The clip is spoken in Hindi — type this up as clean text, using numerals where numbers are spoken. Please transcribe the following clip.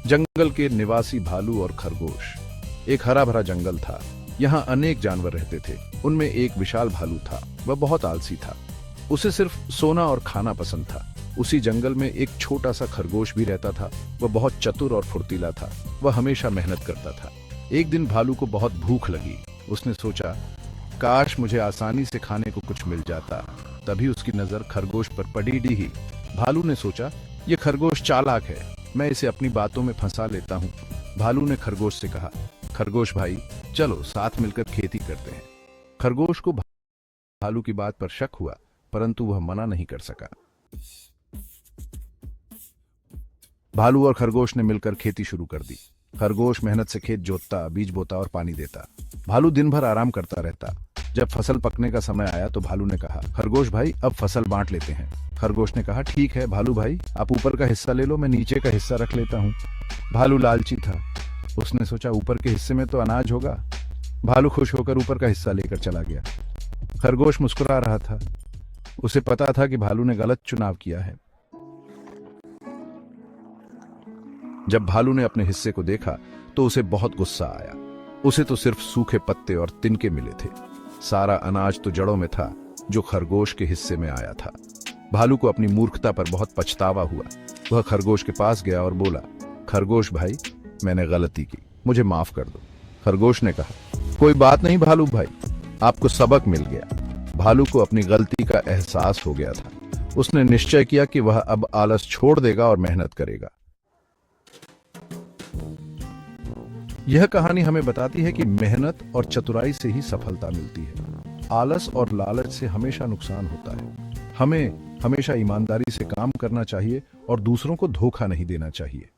जंगल के निवासी भालू और खरगोश। एक हरा भरा जंगल था। यहाँ अनेक जानवर रहते थे। उनमें एक विशाल भालू था। वह बहुत आलसी था। उसे सिर्फ सोना और खाना पसंद था। उसी जंगल में एक छोटा सा खरगोश भी रहता था। वह बहुत चतुर और फुर्तीला था। वह हमेशा मेहनत करता था। एक दिन भालू को बहुत भूख लगी। उसने सोचा, काश मुझे आसानी से खाने को कुछ मिल जाता। तभी उसकी नजर खरगोश पर पड़ी ही। भालू ने सोचा, यह खरगोश चालाक है, मैं इसे अपनी बातों में फंसा लेता हूँ। भालू ने खरगोश से कहा, खरगोश भाई, चलो साथ मिलकर खेती करते हैं। खरगोश को भालू की बात पर शक हुआ, परंतु वह मना नहीं कर सका। भालू और खरगोश ने मिलकर खेती शुरू कर दी। खरगोश मेहनत से खेत जोतता, बीज बोता और पानी देता। भालू दिन भर आराम करता रहता। जब फसल पकने का समय आया तो भालू ने कहा, खरगोश भाई, अब फसल बांट लेते हैं। खरगोश ने कहा, ठीक है भालू भाई, आप ऊपर का हिस्सा ले लो, मैं नीचे का हिस्सा रख लेता हूँ। भालू लालची था। उसने सोचा, ऊपर के हिस्से में तो अनाज होगा। भालू खुश होकर ऊपर का हिस्सा लेकर चला गया। खरगोश मुस्कुरा रहा था। उसे पता था कि भालू ने गलत चुनाव किया है। जब भालू ने अपने हिस्से को देखा तो उसे बहुत गुस्सा आया। उसे तो सिर्फ सूखे पत्ते और तिनके मिले थे। सारा अनाज तो जड़ों में था, जो खरगोश के हिस्से में आया था। भालू को अपनी मूर्खता पर बहुत पछतावा हुआ। वह खरगोश के पास गया और बोला, खरगोश भाई, मैंने गलती की, मुझे माफ कर दो। खरगोश ने कहा, कोई बात नहीं भालू भाई, आपको सबक मिल गया। भालू को अपनी गलती का एहसास हो गया था। उसने निश्चय किया कि वह अब आलस छोड़ देगा और मेहनत करेगा। यह कहानी हमें बताती है कि मेहनत और चतुराई से ही सफलता मिलती है। आलस और लालच से हमेशा नुकसान होता है। हमें हमेशा ईमानदारी से काम करना चाहिए और दूसरों को धोखा नहीं देना चाहिए।